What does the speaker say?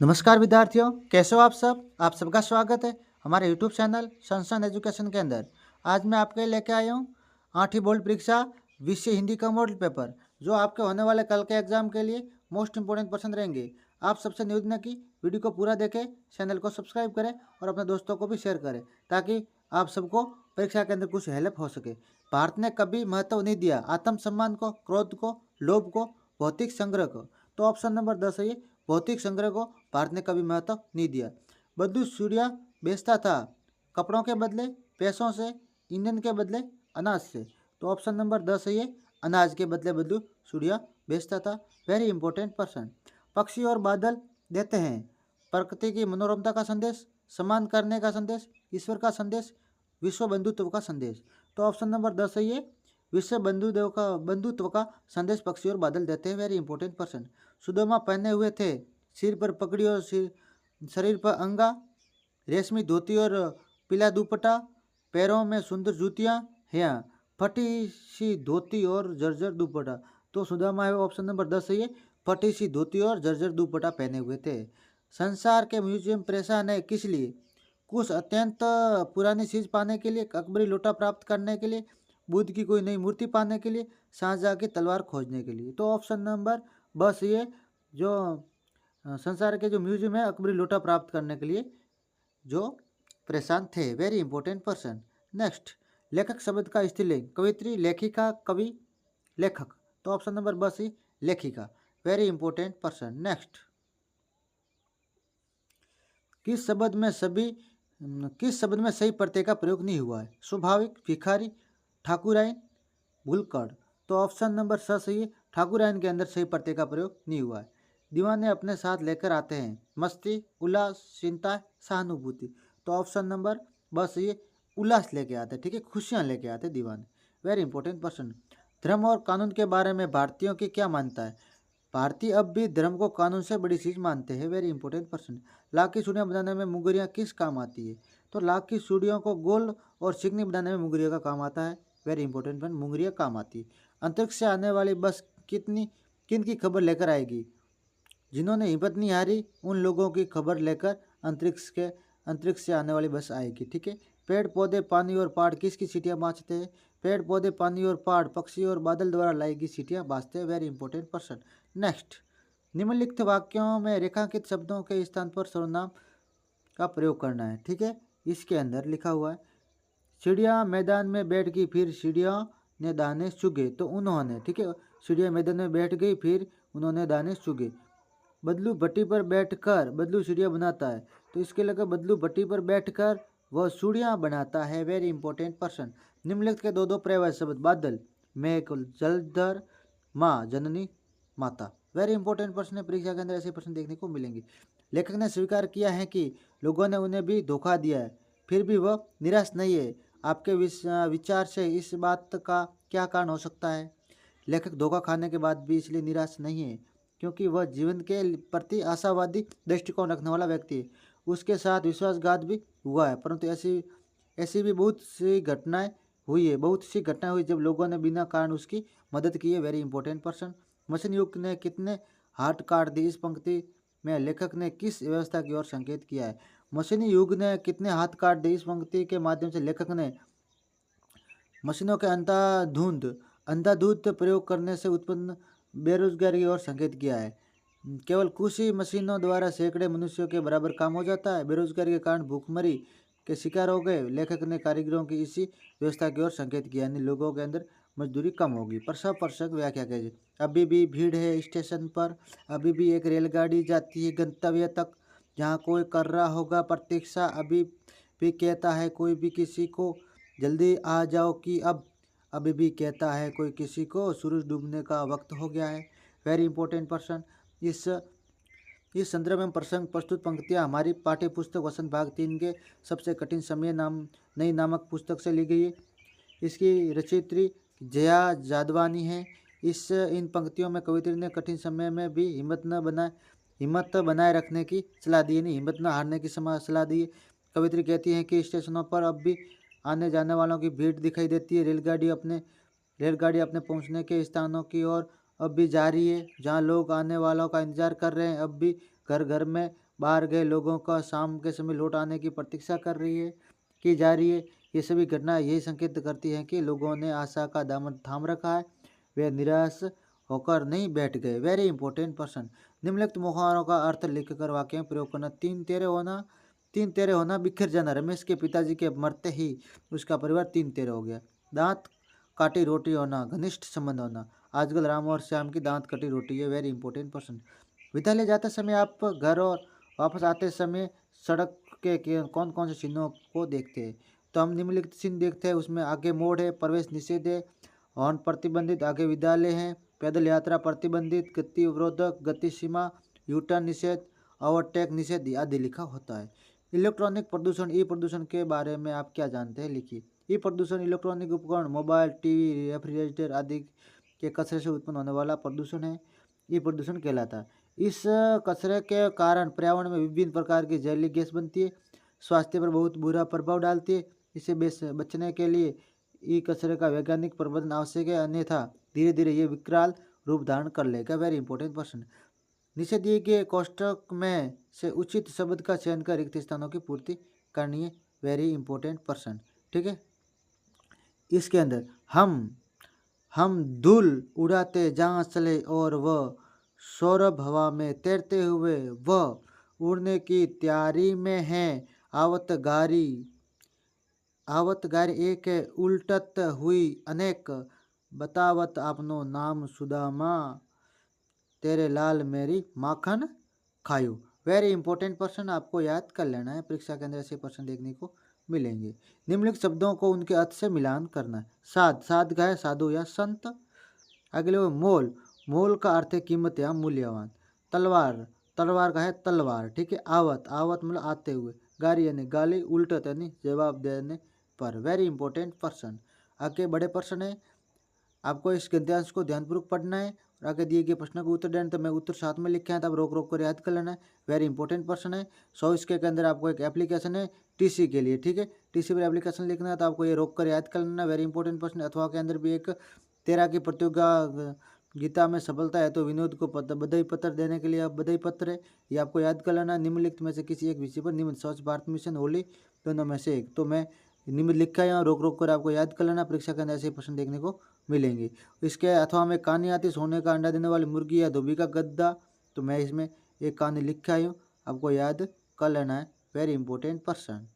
नमस्कार विद्यार्थियों, कैसे हो आप सब? आप सबका स्वागत है हमारे यूट्यूब चैनल संसन एजुकेशन के अंदर। आज मैं आपके लिए लेके आया हूँ 8वीं बोर्ड परीक्षा विषय हिंदी का मॉडल पेपर, जो आपके होने वाले कल के एग्जाम के लिए मोस्ट इंपोर्टेंट पर्सन रहेंगे। आप सबसे निवेदन है कि वीडियो को पूरा देखें, चैनल को सब्सक्राइब करें और अपने दोस्तों को भी शेयर करें, ताकि आप सबको परीक्षा के अंदर कुछ हेल्प हो सके। भारत ने कभी महत्व नहीं दिया आत्मसम्मान को, क्रोध को, लोभ को, भौतिक संग्रह को। तो ऑप्शन नंबर 10 है ये, भौतिक संग्रह को भारत ने कभी महत्व नहीं दिया। बद्दू सूर्या बेचता था कपड़ों के बदले पैसों से, ईंधन के बदले अनाज से। तो ऑप्शन नंबर 10 है ये, अनाज के बदले बद्दू सूर्या बेचता था। Very important person. पक्षी और बादल देते हैं प्रकृति की मनोरमता का संदेश, सम्मान करने का संदेश, ईश्वर का संदेश, विश्व बंधुत्व का संदेश। तो ऑप्शन नंबर 10 है ये, विश्व बंधुत्व का संदेश पक्षी और बादल देते हैं। Very important person. सुदामा पहने हुए थे सिर पर पगड़ी और शरीर पर अंगा, रेशमी धोती और पीला दुपट्टा, पैरों में सुंदर जूतियां हैं, फटी सी धोती और जर्जर दुपट्टा। तो सुदामा है ऑप्शन नंबर 10 है ये, फटी सी धोती और जर्जर दुपट्टा पहने हुए थे। संसार के म्यूजियम परेशान है किस लिए? कुछ अत्यंत पुरानी चीज पाने के लिए, अकबरी लोटा प्राप्त करने के लिए, बुद्ध की कोई नई मूर्ति पाने के लिए, शाहजहाँ की तलवार खोजने के लिए। तो ऑप्शन नंबर बस ये, जो संसार के जो म्यूजियम है अकबरी लोटा प्राप्त करने के लिए जो परेशान थे। Very important person. नेक्स्ट, लेखक शब्द का स्त्रीलिंग, कवित्री, लेखिका, कवि, लेखक। तो ऑप्शन नंबर बस ही लेखिका। Very important person. नेक्स्ट, किस शब्द में सही प्रत्यय का प्रयोग नहीं हुआ है? स्वाभाविक, भिखारी, ठाकुराइन, भूलकर। तो ऑप्शन नंबर सही है, ठाकुराइन के अंदर सही प्रत्यय का प्रयोग नहीं हुआ है। दीवाने अपने साथ लेकर आते हैं मस्ती, उल्लास, चिंता, सहानुभूति। तो ऑप्शन नंबर बस ये, उल्लास लेके आते हैं, ठीक है, खुशियाँ लेके आते हैं दीवाने। Very important person. धर्म और कानून के बारे में भारतीयों की क्या मानता है? भारतीय अब भी धर्म को कानून से बड़ी चीज मानते हैं। Very important person. लाख की चूड़ियाँ बनाने में मुंगरियाँ किस काम आती है? तो लाख की चूड़ियों को गोल और चिकनी बनाने में मुंगरिया का काम आता है। वेरी इंपॉर्टेंट पर्सन, मुंगरिया काम आती है। अंतरिक्ष से आने वाली बस किन की खबर लेकर आएगी? जिन्होंने हिम्मत नहीं हारी उन लोगों की खबर लेकर अंतरिक्ष से आने वाली बस आएगी, ठीक है। पेड़ पौधे, पानी और पहाड़ किसकी सीटियाँ बाँचते हैं? पेड़ पौधे, पानी और पहाड़ पक्षी और बादल द्वारा लाई गई सीटियाँ बाँचते हैं। Very important person. नेक्स्ट, निम्नलिखित वाक्यों में रेखांकित शब्दों के स्थान पर सर्वनाम का प्रयोग करना है, ठीक है। इसके अंदर लिखा हुआ है, चिड़िया मैदान में बैठ गई फिर चिड़िया ने दाने चुगे। तो उन्होंने, ठीक है, चिड़िया मैदान में बैठ गई फिर उन्होंने दाने चुगे। बदलू भट्टी पर बैठकर बदलू सीढ़ियाँ बनाता है। तो इसके लगे बदलू भट्टी पर बैठकर वह सीढ़ियाँ बनाता है। Very important person. निम्नलिखित के दो पर्यायवाची शब्द, बादल, मेघ, जलधर, माँ, जननी, माता। वेरी इंपॉर्टेंट पर्सन है, परीक्षा के अंदर ऐसे प्रश्न देखने को मिलेंगे। लेखक ने स्वीकार किया है कि लोगों ने उन्हें भी धोखा दिया है, फिर भी वह निराश नहीं है। आपके विचार से इस बात का क्या कारण हो सकता है? लेखक धोखा खाने के बाद भी इसलिए निराश नहीं है क्योंकि वह जीवन के प्रति आशावादी दृष्टिकोण रखने वाला व्यक्ति है। उसके साथ विश्वासघात भी हुआ है, परंतु ऐसी ऐसी भी बहुत सी घटनाएं हुई जब लोगों ने बिना कारण उसकी मदद की है। Very important person. मशीन युग ने कितने हाथ काट दिए? इस पंक्ति में लेखक ने किस व्यवस्था की ओर संकेत किया है? मशीनी युग ने कितने हाथ काट दिए? इस पंक्ति के माध्यम से लेखक ने मशीनों के अंधाधुंध प्रयोग करने से उत्पन्न बेरोजगारी की ओर संकेत किया है। केवल कुछ ही मशीनों द्वारा सैकड़े मनुष्यों के बराबर काम हो जाता है। बेरोजगारी के कारण भूखमरी के शिकार हो गए। लेखक ने कारीगरों की इसी व्यवस्था की ओर संकेत किया, यानी लोगों के अंदर मजदूरी कम होगी। प्रसव व्याख्या कीजिए। अभी भी भीड़ है स्टेशन पर, अभी भी एक रेलगाड़ी जाती है गंतव्य तक जहाँ कोई कर रहा होगा प्रतीक्षा। अभी भी कहता है कोई भी किसी को जल्दी आ जाओ कि अब अभी भी कहता है कोई किसी को सूरज डूबने का वक्त हो गया है। Very important person. इस संदर्भ में प्रसंग प्रस्तुत पंक्तियाँ हमारी पाठ्य पुस्तक वसंत भाग 3 के सबसे कठिन समय नई नामक पुस्तक से ली गई है। इसकी रचयित्री जया जादवानी है। इन पंक्तियों में कवित्री ने कठिन समय में भी हिम्मत बनाए रखने की सलाह दी है, नहीं हिम्मत न हारने की सलाह दी है। कवित्री कहती है कि स्टेशनों पर अब भी आने जाने वालों की भीड़ दिखाई देती है। रेलगाड़ी अपने पहुंचने के स्थानों की ओर अब भी जा रही है। जहां लोग आने वालों का इंतजार कर रहे हैं, अब भी घर घर में बाहर गए लोगों का शाम के समय लौट आने की प्रतीक्षा की जा रही है। ये सभी घटनाएं यही संकेत करती हैं कि लोगों ने आशा का दामन थाम रखा है, वे निराश होकर नहीं बैठ गए। Very important person. निम्नलिखित मुहावरों का अर्थ लिखकर वाक्य में प्रयोग करना। तीन तेरे होना बिखर जाना। रमेश के पिताजी के मरते ही उसका परिवार तीन तेरे हो गया। दांत काटी रोटी होना, घनिष्ठ संबंध होना। आजकल राम और श्याम की दांत कटी रोटी है। Very important person. विद्यालय जाते समय आप घर और वापस आते समय सड़क के कौन कौन से चिन्हों को देखते हैं? तो हम निम्नलिखित चिन्ह देखते हैं। उसमें आगे मोड़ है, प्रवेश निषेध है, हॉर्न प्रतिबंधित, आगे विद्यालय है, पैदल यात्रा प्रतिबंधित, गति अवरोधक, गति सीमा, यूटर्न निषेध, ओवरटेक निषेध आदि लिखा होता है। इलेक्ट्रॉनिक प्रदूषण, ई प्रदूषण के बारे में आप क्या जानते हैं? लिखिए। ई प्रदूषण इलेक्ट्रॉनिक उपकरण, मोबाइल, टीवी, रेफ्रिजरेटर आदि के कचरे से उत्पन्न होने वाला प्रदूषण है। ई प्रदूषण कहलाता है। इस कचरे के कारण पर्यावरण में विभिन्न प्रकार की जहरीली गैस बनती है, स्वास्थ्य पर बहुत बुरा प्रभाव डालती है। इसे बचने के लिए ई कचरे का वैज्ञानिक प्रबंधन आवश्यक है, अन्यथा धीरे धीरे ये विकराल रूप धारण कर लेगा। Very important question. नीचे दिए गए कोष्टक में से उचित शब्द का चयन कर रिक्त स्थानों की पूर्ति करनी है। Very important person. ठीक है। इसके अंदर हम धूल उड़ाते जहाँ चले और वह सौरभ हवा में तैरते हुए वह उड़ने की तैयारी में है। आवत गारी एक उल्टत हुई अनेक बतावत आपनो नाम सुदामा तेरे लाल मेरी माखन खायू। वेरी इंपॉर्टेंट पर्सन, आपको याद कर लेना है। परीक्षा के अंदर ऐसे पर्सन देखने को मिलेंगे। निम्नलिखित शब्दों को उनके अर्थ से मिलान करना है। साध का है साधु या संत। अगले मोल का अर्थ है कीमत या मूल्यवान। तलवार का है तलवार। ठीक है। आवत मतलब आते हुए। गारी यानी गाली, उल्टत यानी जवाब देने पर। Very important person. आगे बड़े पर्सन है, आपको इस गद्यांश को ध्यानपूर्वक पढ़ना है और आगे दिए गए प्रश्नों को उत्तर देना। तो मैं उत्तर साथ में लिखे हैं, तब रोक रोक कर याद कर लेना है। वेरी इंपॉर्टेंट पर्सन है। 100 इसके अंदर आपको एक एप्लीकेशन है टीसी के लिए। ठीक है। टीसी पर एप्लीकेशन लिखना है, तो आपको ये रोक कर याद कर लेना। Very important person. अथवा के अंदर भी एक 13 की प्रतियोगिता में सफलता है तो विनोद को बधाई पत्र देने के लिए आप बधाई पत्र है, ये आपको याद कर लेना। निम्नलिखित में से किसी एक विषय पर निम्न स्वच्छ भारत मिशन होली दोनों में से एक। तो मैं निम्न लिखा है, यहाँ रोक रोक कर आपको याद कर लेना। परीक्षा के अंदर ऐसे प्रश्न देखने को मिलेंगे। इसके अथवा में कहानी आती सोने का अंडा देने वाली मुर्गी या धोबी का गद्दा। तो मैं इसमें एक कहानी लिखा हूँ, आपको याद कर लेना है। Very important person.